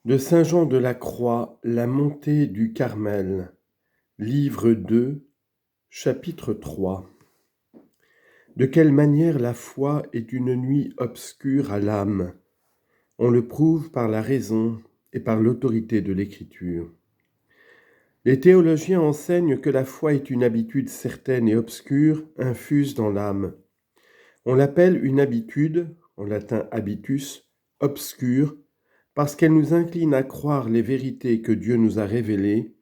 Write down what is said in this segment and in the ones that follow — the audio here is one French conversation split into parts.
De Saint Jean de la Croix, la montée du Carmel, livre 2, chapitre 3. De quelle manière la foi est une nuit obscure à l'âme. On le prouve par la raison et par l'autorité de l'Écriture. Les théologiens enseignent que la foi est une habitude certaine et obscure, infuse dans l'âme. On l'appelle une habitude, en latin habitus, obscure, parce qu'elle nous incline à croire les vérités que Dieu nous a révélées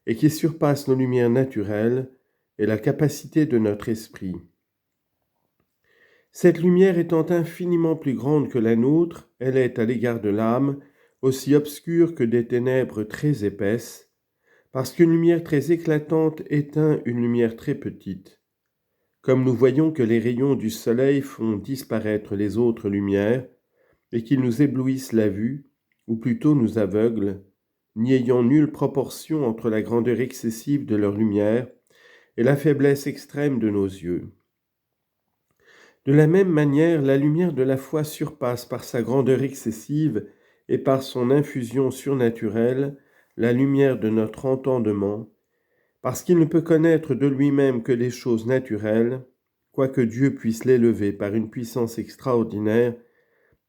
et qui surpassent nos lumières naturelles et la capacité de notre esprit. Cette lumière étant infiniment plus grande que la nôtre, elle est, à l'égard de l'âme, aussi obscure que des ténèbres très épaisses, parce qu'une lumière très éclatante éteint une lumière très petite. Comme nous voyons que les rayons du soleil font disparaître les autres lumières, et qu'ils nous éblouissent la vue, ou plutôt nous aveuglent, n'y ayant nulle proportion entre la grandeur excessive de leur lumière et la faiblesse extrême de nos yeux. De la même manière, la lumière de la foi surpasse par sa grandeur excessive et par son infusion surnaturelle la lumière de notre entendement, parce qu'il ne peut connaître de lui-même que les choses naturelles, quoique Dieu puisse l'élever par une puissance extraordinaire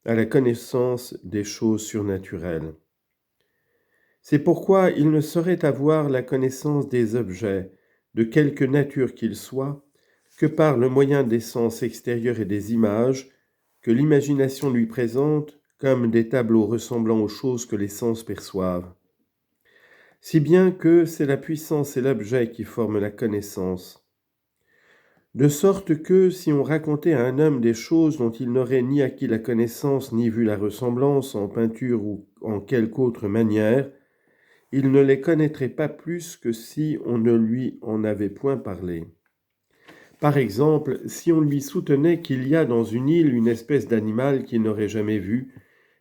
à la connaissance des choses surnaturelles. C'est pourquoi il ne saurait avoir la connaissance des objets, de quelque nature qu'ils soient, que par le moyen des sens extérieurs et des images que l'imagination lui présente comme des tableaux ressemblant aux choses que les sens perçoivent. Si bien que c'est la puissance et l'objet qui forment la connaissance. De sorte que, si on racontait à un homme des choses dont il n'aurait ni acquis la connaissance ni vu la ressemblance en peinture ou en quelque autre manière, il ne les connaîtrait pas plus que si on ne lui en avait point parlé. Par exemple, si on lui soutenait qu'il y a dans une île une espèce d'animal qu'il n'aurait jamais vu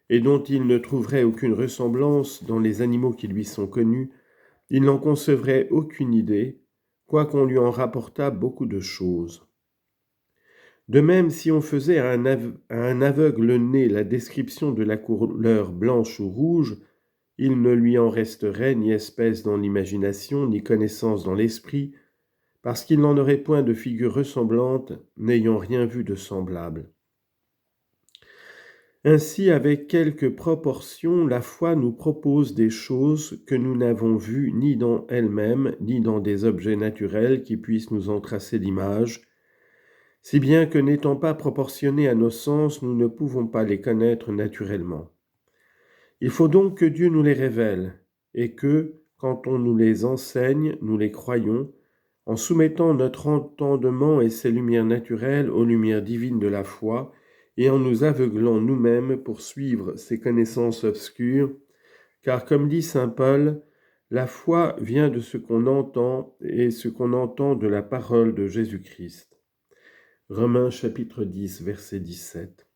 et dont il ne trouverait aucune ressemblance dans les animaux qui lui sont connus, il n'en concevrait aucune idée, quoiqu'on lui en rapportât beaucoup de choses. De même, si on faisait à un aveugle-né la description de la couleur blanche ou rouge, il ne lui en resterait ni espèce dans l'imagination, ni connaissance dans l'esprit, parce qu'il n'en aurait point de figure ressemblante, n'ayant rien vu de semblable. Ainsi, avec quelque proportion, la foi nous propose des choses que nous n'avons vues ni dans elles-mêmes, ni dans des objets naturels qui puissent nous en tracer l'image, si bien que n'étant pas proportionnés à nos sens, nous ne pouvons pas les connaître naturellement. Il faut donc que Dieu nous les révèle, et que, quand on nous les enseigne, nous les croyons, en soumettant notre entendement et ses lumières naturelles aux lumières divines de la foi, et en nous aveuglant nous-mêmes pour suivre ces connaissances obscures, car comme dit saint Paul, la foi vient de ce qu'on entend, et ce qu'on entend de la parole de Jésus-Christ. Romains chapitre 10, verset 17.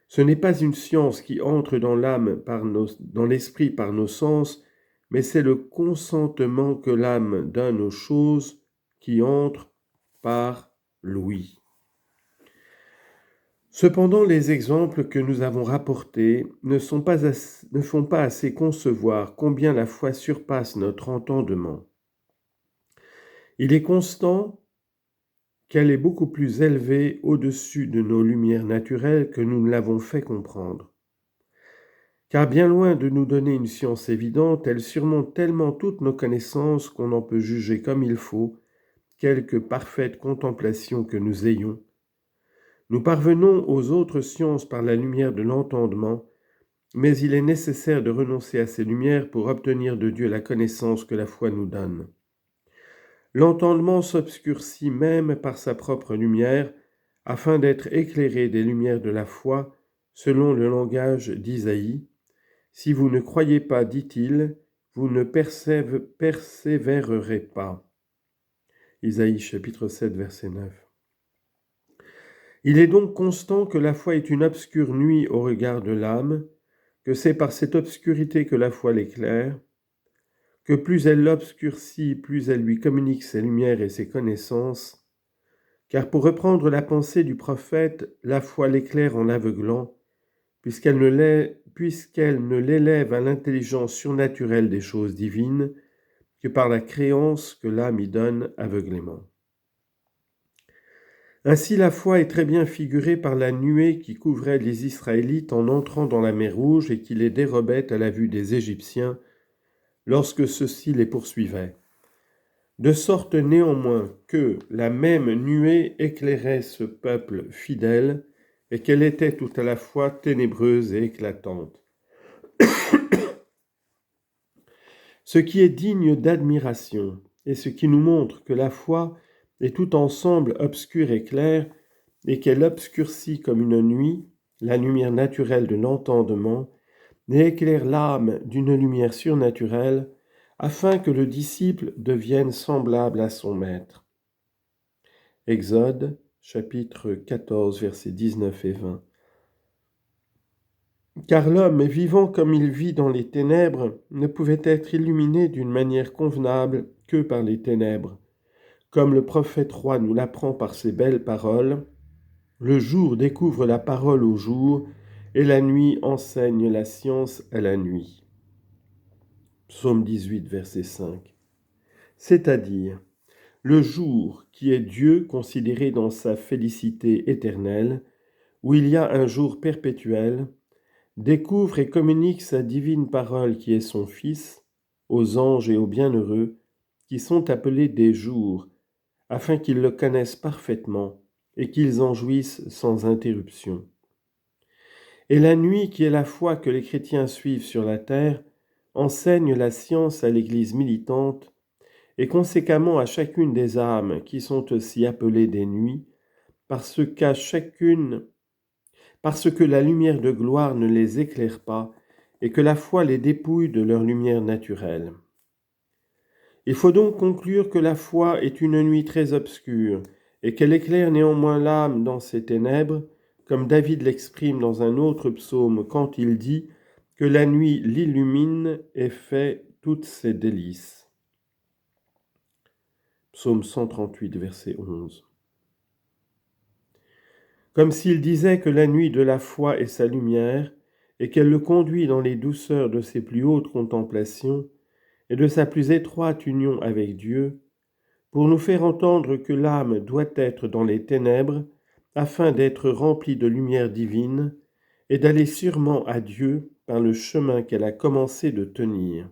Ce n'est pas une science qui entre dans l'âme dans l'esprit par nos sens, mais c'est le consentement que l'âme donne aux choses qui entrent par l'ouïe. Cependant, les exemples que nous avons rapportés ne font pas assez concevoir combien la foi surpasse notre entendement. Il est constant qu'elle est beaucoup plus élevée au-dessus de nos lumières naturelles que nous ne l'avons fait comprendre. Car bien loin de nous donner une science évidente, elle surmonte tellement toutes nos connaissances qu'on en peut juger comme il faut, quelque parfaite contemplation que nous ayons. Nous parvenons aux autres sciences par la lumière de l'entendement, mais il est nécessaire de renoncer à ces lumières pour obtenir de Dieu la connaissance que la foi nous donne. L'entendement s'obscurcit même par sa propre lumière, afin d'être éclairé des lumières de la foi, selon le langage d'Isaïe. « Si vous ne croyez pas, dit-il, vous ne persévérerez pas. » Isaïe chapitre 7, verset 9. Il est donc constant que la foi est une obscure nuit au regard de l'âme, que c'est par cette obscurité que la foi l'éclaire, que plus elle l'obscurcit, plus elle lui communique ses lumières et ses connaissances, car pour reprendre la pensée du prophète, la foi l'éclaire en l'aveuglant, puisqu'elle ne l'élève à l'intelligence surnaturelle des choses divines que par la créance que l'âme y donne aveuglément. Ainsi la foi est très bien figurée par la nuée qui couvrait les Israélites en entrant dans la mer Rouge et qui les dérobait à la vue des Égyptiens lorsque ceux-ci les poursuivaient. De sorte néanmoins que la même nuée éclairait ce peuple fidèle et qu'elle était tout à la fois ténébreuse et éclatante. Ce qui est digne d'admiration et ce qui nous montre que la foi est tout ensemble obscure et claire et qu'elle obscurcit comme une nuit la lumière naturelle de l'entendement et éclaire l'âme d'une lumière surnaturelle afin que le disciple devienne semblable à son maître. Exode, chapitre 14, versets 19 et 20. Car l'homme, vivant comme il vit dans les ténèbres, ne pouvait être illuminé d'une manière convenable que par les ténèbres. Comme le prophète roi nous l'apprend par ses belles paroles, le jour découvre la parole au jour, et la nuit enseigne la science à la nuit. Psaume 18, verset 5. C'est-à-dire, le jour qui est Dieu considéré dans sa félicité éternelle, où il y a un jour perpétuel, découvre et communique sa divine parole qui est son Fils, aux anges et aux bienheureux, qui sont appelés des jours, afin qu'ils le connaissent parfaitement et qu'ils en jouissent sans interruption. Et la nuit qui est la foi que les chrétiens suivent sur la terre, enseigne la science à l'Église militante et conséquemment à chacune des âmes qui sont aussi appelées des nuits, parce que la lumière de gloire ne les éclaire pas et que la foi les dépouille de leur lumière naturelle. Il faut donc conclure que la foi est une nuit très obscure et qu'elle éclaire néanmoins l'âme dans ses ténèbres, comme David l'exprime dans un autre psaume quand il dit que la nuit l'illumine et fait toutes ses délices. Psaume 138, verset 11. Comme s'il disait que la nuit de la foi est sa lumière et qu'elle le conduit dans les douceurs de ses plus hautes contemplations et de sa plus étroite union avec Dieu, pour nous faire entendre que l'âme doit être dans les ténèbres afin d'être remplie de lumière divine et d'aller sûrement à Dieu par le chemin qu'elle a commencé de tenir.